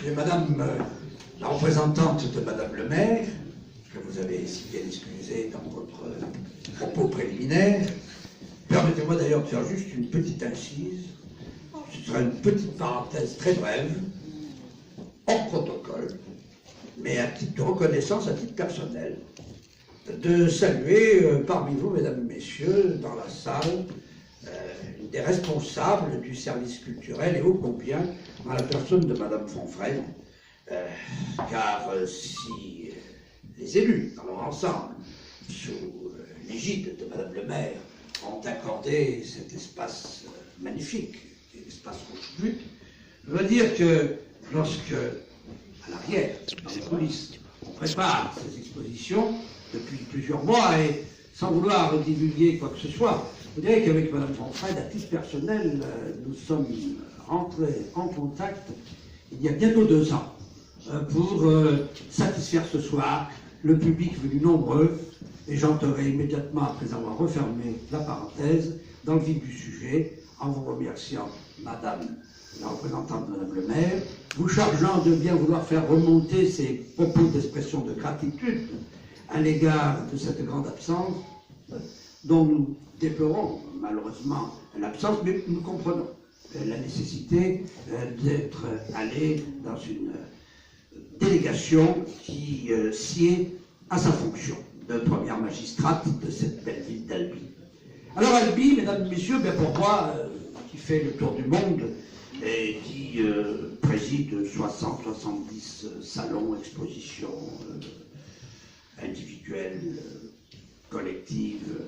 Et madame la représentante de madame le maire, que vous avez si bien excusé dans votre propos préliminaire, permettez-moi d'ailleurs de faire juste une petite incise. Ce sera une petite parenthèse très brève, hors protocole, mais à titre de reconnaissance, à titre personnel, de saluer parmi vous, mesdames et messieurs, dans la salle, des responsables du service culturel et ô combien dans la personne de madame Fonfrède, car si les élus, dans leur ensemble, sous l'égide de madame le maire, ont accordé cet espace magnifique, l'espace Rochebuc, je veux dire que lorsque, à l'arrière, dans les coulisses, on prépare ces expositions depuis plusieurs mois et sans vouloir divulguer quoi que ce soit, je dirais qu'avec mme Fonfrède, à titre personnel, nous sommes entrés en contact il y a bientôt 2 ans pour satisfaire ce soir le public venu nombreux, et j'entrerai immédiatement après avoir refermé la parenthèse dans le vif du sujet en vous remerciant, madame la représentante de madame le maire, vous chargeant de bien vouloir faire remonter ces propos d'expression de gratitude à l'égard de cette grande absence dont nous déplorons malheureusement l'absence, mais nous comprenons la nécessité d'être allé dans une délégation qui sied à sa fonction de première magistrate de cette belle ville d'Albi. Alors Albi, mesdames et messieurs, bien pour moi, qui fait le tour du monde et qui préside 60-70 salons, expositions individuelles, collectives,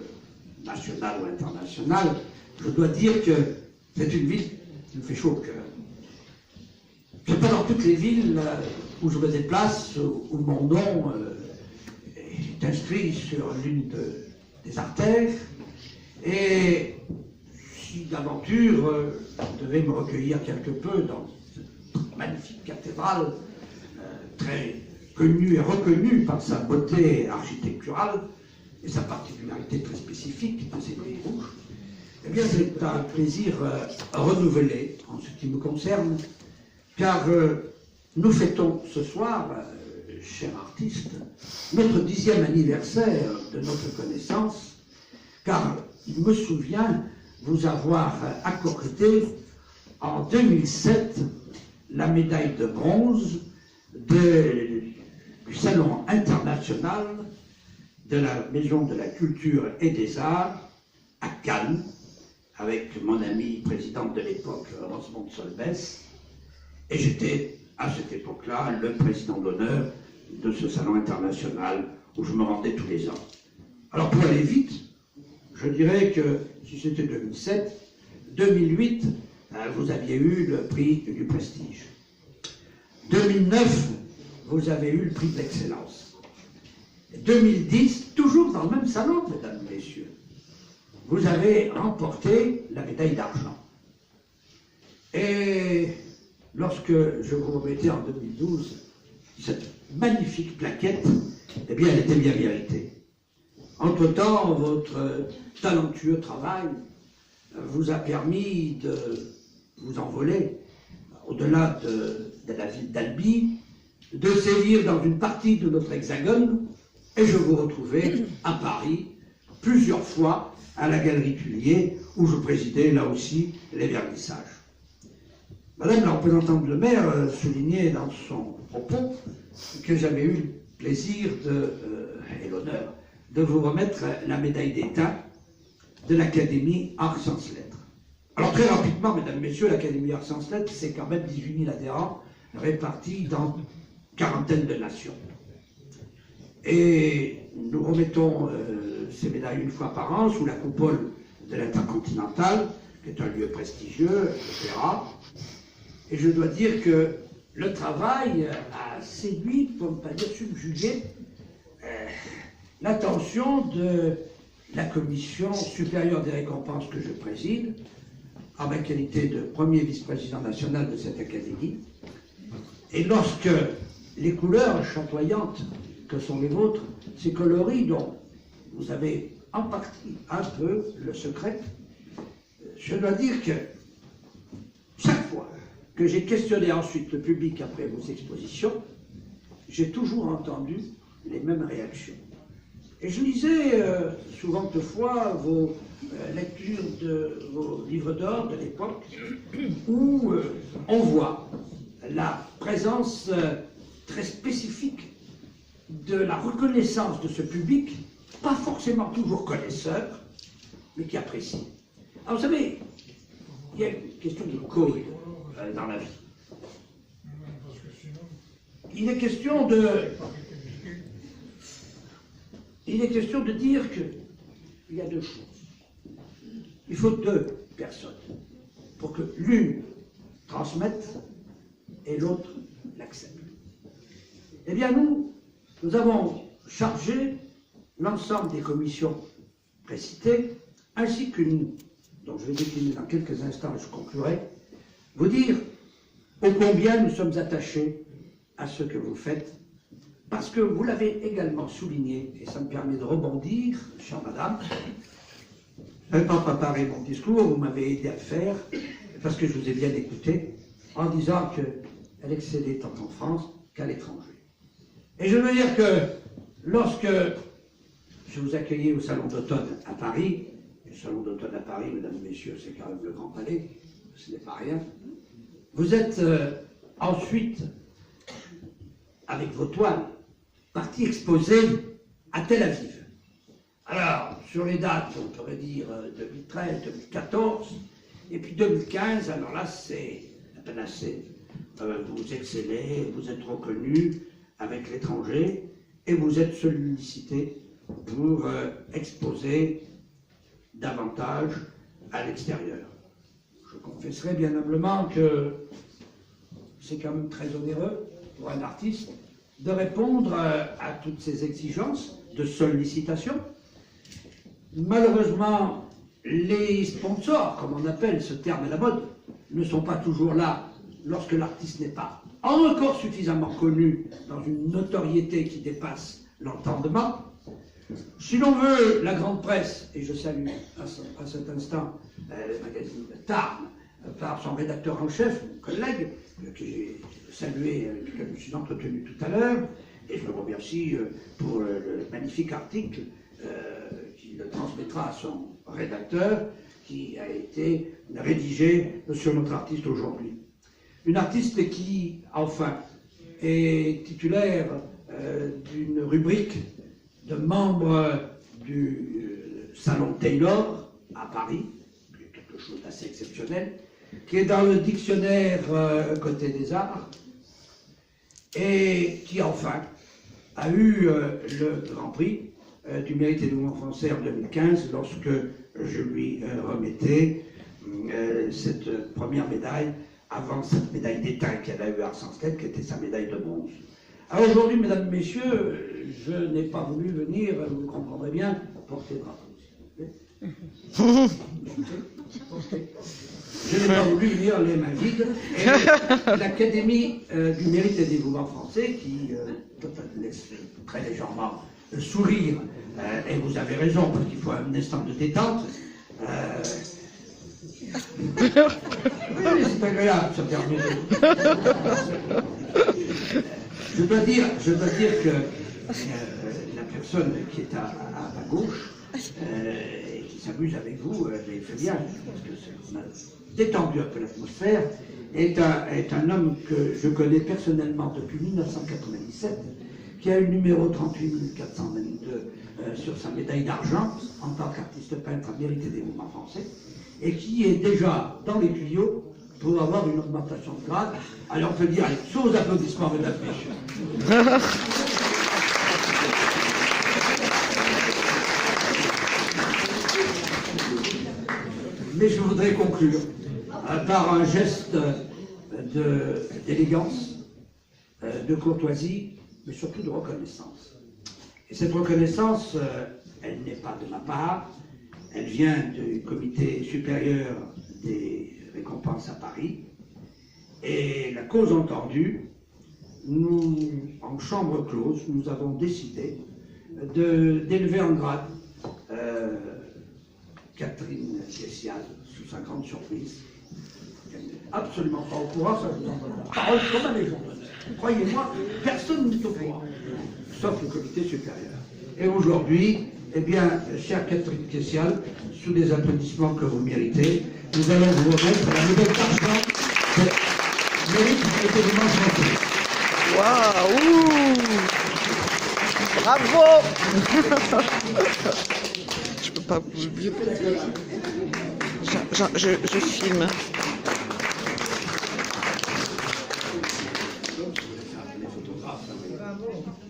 nationales ou internationales, je dois dire que c'est une ville qui me fait chaud au cœur. Je ne sais pas dans toutes les villes où je me déplace, où mon nom est inscrit sur l'une des artères, et si d'aventure je devais me recueillir quelque peu dans cette magnifique cathédrale, très connue et reconnue par sa beauté architecturale et sa particularité très spécifique de ses grilles rouges, eh bien c'est un plaisir renouvelé en ce qui me concerne, car nous fêtons ce soir, cher artiste, notre 10e anniversaire de notre connaissance, car il me souvient vous avoir accordé en 2007 la médaille de bronze du Salon international de la Maison de la Culture et des Arts à Cannes, avec mon ami présidente de l'époque, Rosemont Solbès, et j'étais à cette époque-là le président d'honneur de ce salon international où je me rendais tous les ans. Alors pour aller vite, je dirais que si c'était 2007, 2008, vous aviez eu le prix du prestige. 2009, vous avez eu le prix de l'excellence. 2010, toujours dans le même salon, mesdames et messieurs, vous avez remporté la médaille d'argent. Et lorsque je vous remettais en 2012 cette magnifique plaquette, eh bien, elle était bien méritée. Entre-temps, votre talentueux travail vous a permis de vous envoler au-delà de la ville d'Albi, de sévir dans une partie de notre hexagone, et je vous retrouvais à Paris plusieurs fois à la Galerie Tulier, où je présidais là aussi les vernissages. Madame la représentante de maire soulignait dans son propos que j'avais eu le plaisir et l'honneur de vous remettre la médaille d'État de l'Académie Arts Sciences Lettres. Alors très rapidement, mesdames et messieurs, l'Académie Arts Sciences Lettres, c'est quand même 18 000 adhérents répartis dans une quarantaine de nations. Et nous remettons ces médailles une fois par an sous la coupole de l'Intercontinental, qui est un lieu prestigieux, etc. Et je dois dire que le travail a séduit, pour ne pas dire subjugué, l'attention de la commission supérieure des récompenses que je préside, en ma qualité de premier vice-président national de cette académie. Et lorsque les couleurs chatoyantes que sont les vôtres, ces coloris dont vous avez en partie un peu le secret, je dois dire que fois que j'ai questionné ensuite le public après vos expositions, j'ai toujours entendu les mêmes réactions. Et je lisais souvent de fois vos lectures de vos livres d'or de l'époque, où on voit la présence très spécifique de la reconnaissance de ce public, pas forcément toujours connaisseur, mais qui apprécie. Alors vous savez, il y a une question de cause dans la vie. Il est question de dire qu'il y a deux choses. Il faut deux personnes pour que l'une transmette et l'autre l'accepte. Eh bien, nous avons chargé l'ensemble des commissions précitées, ainsi qu'une, dont je vais décliner dans quelques instants et je conclurai, vous dire ô combien nous sommes attachés à ce que vous faites, parce que vous l'avez également souligné, et ça me permet de rebondir, chère madame, je n'avais pas préparé mon discours, vous m'avez aidé à le faire, parce que je vous ai bien écouté, en disant qu'elle excellait tant en France qu'à l'étranger. Et je veux dire que lorsque je vous accueillais au Salon d'automne à Paris, le Salon d'automne à Paris, mesdames et messieurs, c'est quand même le Grand Palais, ce n'est pas rien, vous êtes ensuite, avec vos toiles, parti exposer à Tel Aviv. Alors, sur les dates, on pourrait dire 2013, 2014, et puis 2015, alors là, c'est la panacée. Vous excellez, vous êtes reconnu avec l'étranger, et vous êtes sollicité pour exposer davantage à l'extérieur. Je confesserai bien humblement que c'est quand même très onéreux pour un artiste de répondre à toutes ces exigences de sollicitation. Malheureusement, les sponsors, comme on appelle ce terme à la mode, ne sont pas toujours là lorsque l'artiste n'est pas encore suffisamment connu dans une notoriété qui dépasse l'entendement. Si l'on veut, la grande presse, et je salue à cet instant le magazine Tarn, par son rédacteur en chef, mon collègue, que j'ai salué, que je me suis entretenu tout à l'heure, et je le remercie pour le magnifique article qu'il transmettra à son rédacteur, qui a été rédigé sur notre artiste aujourd'hui. Une artiste qui, enfin, est titulaire d'une rubrique de membre du Salon Taylor à Paris, quelque chose d'assez exceptionnel, qui est dans le dictionnaire Côté des Arts, et qui enfin a eu le Grand Prix du mérite et du mouvement français en 2015, lorsque je lui remettais cette première médaille, avant cette médaille d'étain qu'elle a eue à Arsenstedt, qui était sa médaille de bronze. Alors aujourd'hui, mesdames et messieurs, je n'ai pas voulu venir, vous le comprendrez bien, porter drapeau. Je n'ai pas voulu venir les mains vides. Et l'Académie du mérite et du mouvement français, qui laisse très légèrement sourire, et vous avez raison, parce qu'il faut un instant de détente. C'est agréable, ça permet de... Je dois dire que la personne qui est à gauche, et qui s'amuse avec vous, elle fait bien, parce que ça a détendu un peu l'atmosphère, est un homme que je connais personnellement depuis 1997, qui a eu le numéro 38 422 sur sa médaille d'argent, en tant qu'artiste peintre à mérite des mouvements français, et qui est déjà dans les tuyaux pour avoir une augmentation de grade. Alors on peut dire, allez, sous applaudissements, mesdames et messieurs. Mais je voudrais conclure par un geste d'élégance, de courtoisie, mais surtout de reconnaissance. Et cette reconnaissance, elle n'est pas de ma part, elle vient du comité supérieur des récompenses à Paris, et la cause entendue, nous, en chambre close, nous avons décidé d'élever en grade Catherine Kessiaz, sous sa grande surprise, Absolument pas au courant, ça je vous en donne la parole comme à légende. Croyez-moi, personne n'est au courant, sauf le comité supérieur. Et aujourd'hui, eh bien, chère Catherine Kessial, sous des applaudissements que vous méritez, nous allons vous remettre la nouvelle carte de mérite du événement français. Waouh! Bravo! Je peux pas bouger. Je filme.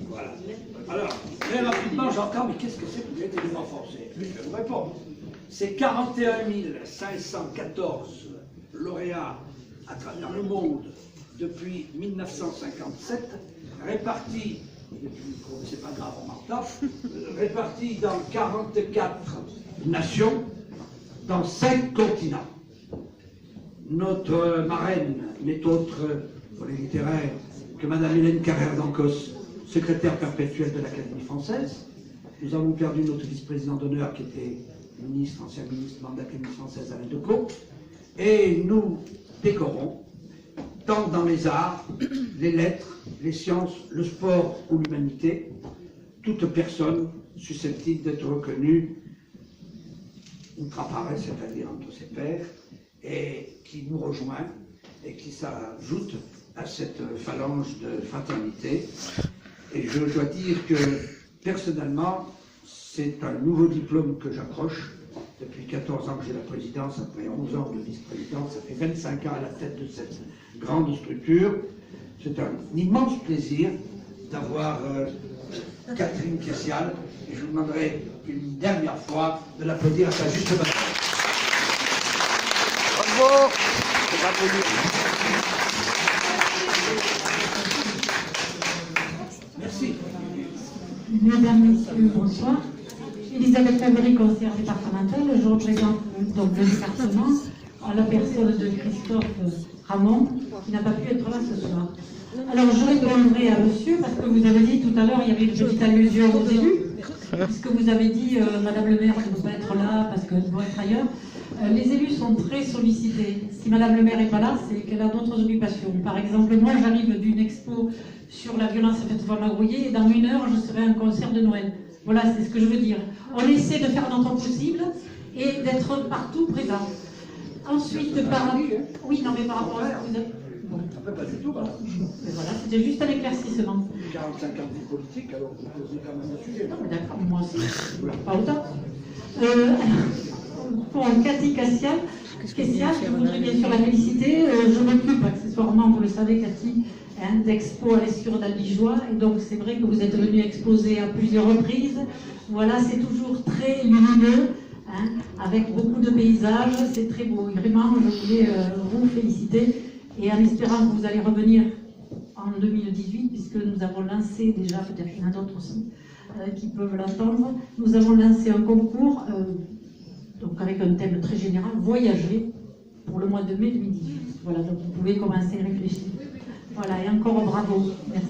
Voilà. Alors, très rapidement, j'entends, mais qu'est-ce que c'est que l'événement français? Je vais vous répondre. C'est 41 514 lauréats à travers le monde depuis 1957, répartis, c'est pas grave, on m'en tape, répartis dans 44 nations, dans 5 continents. Notre marraine n'est autre, pour les littéraires, que Madame Hélène Carrère d'Ancos, secrétaire perpétuelle de l'Académie française. Nous avons perdu notre vice-président d'honneur qui était ministre, ancien ministre, membre de l'Académie française, Alain Decaux. Et nous décorons, tant dans les arts, les lettres, les sciences, le sport ou l'humanité, toute personne susceptible d'être reconnue ultra paresse, c'est-à-dire entre ses pairs, et qui nous rejoint et qui s'ajoute à cette phalange de fraternité. Et je dois dire que, personnellement, c'est un nouveau diplôme que j'accroche. Depuis 14 ans que j'ai la présidence, après 11 ans de vice-présidence, ça fait 25 ans à la tête de cette grande structure. C'est un immense plaisir d'avoir Catherine Kessial, et je vous demanderai une dernière fois de l'applaudir à sa juste valeur. Bravo! Bravo. Merci. Mesdames, Messieurs, bonsoir. Elisabeth Fabrique, conseillère départementale. Je représente donc le département à la personne de Christophe Ramon, qui n'a pas pu être là ce soir. Alors, je répondrai à monsieur, parce que vous avez dit tout à l'heure, il y avait une petite allusion aux élus, puisque vous avez dit, Madame le maire ne peut pas être là, parce qu'elle doit être ailleurs. Les élus sont très sollicités. Si Madame le maire n'est pas là, c'est qu'elle a d'autres occupations. Par exemple, moi, j'arrive d'une expo sur la violence faite aux femmes grouillées, et dans 1 heure, je serai à un concert de Noël. Voilà, c'est ce que je veux dire. On essaie de faire notre possible et d'être partout présent. Ensuite, oui, non, mais par rapport à ce que vous avez... Bon, pas du tout, voilà. Mais voilà, c'était juste un éclaircissement. 45 ans de vie politique, alors vous posez quand même un sujet. Non, mais d'accord, moi aussi. Pas autant. Pour Cathy Kessial, je voudrais bien sûr la féliciter. Je m'occupe accessoirement, vous le savez, Cathy, d'expo à l'Escure d'Albigeois. Et donc, c'est vrai que vous êtes venu exposer à plusieurs reprises. Voilà, c'est toujours très lumineux, avec beaucoup de paysages. C'est très beau. Et vraiment, je voulais vous féliciter. Et en espérant que vous allez revenir en 2018, puisque nous avons lancé déjà, peut-être qu'il y en a d'autres aussi qui peuvent l'entendre, nous avons lancé un concours, donc avec un thème très général, voyager, pour le mois de mai 2018. Voilà, donc vous pouvez commencer à réfléchir. Voilà, et encore bravo. Merci.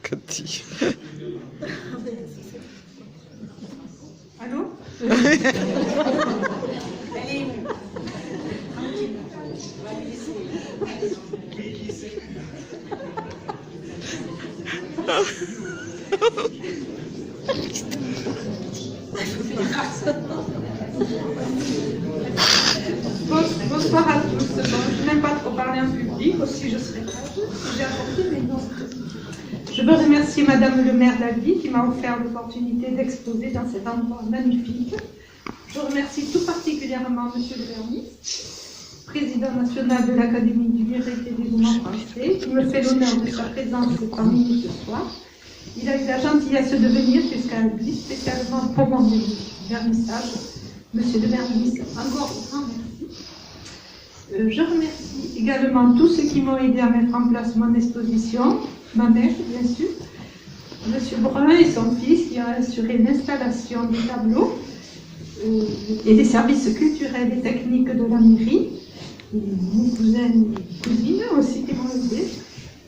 Cathy. Allô? Bonsoir à tous. Bon, je n'aime pas trop parler en public, aussi je serai sage. J'ai apporté mes notes. Je veux remercier Madame le maire d'Albi qui m'a offert l'opportunité d'exposer dans cet endroit magnifique. Je remercie tout particulièrement Monsieur de Vernis, président national de l'Académie du mérite et des mouvements français, qui me fait l'honneur de sa présence parmi nous ce soir. Il a eu la gentillesse de venir jusqu'à Albi, spécialement pour mon vernissage. Monsieur de Vernis, encore un grand merci. Je remercie également tous ceux qui m'ont aidé à mettre en place mon exposition, ma mère, bien sûr, Monsieur Brun et son fils qui ont assuré l'installation des tableaux et des services culturels et techniques de la mairie, et mes cousins et cousines aussi qui m'ont aidé.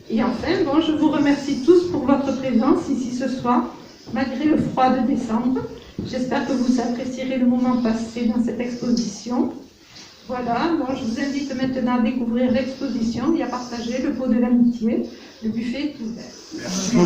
Et enfin, bon, je vous remercie tous pour votre présence ici ce soir, malgré le froid de décembre. J'espère que vous apprécierez le moment passé dans cette exposition. Voilà, bon, je vous invite maintenant à découvrir l'exposition et à partager le pot de l'amitié. Le buffet est ouvert. Merci.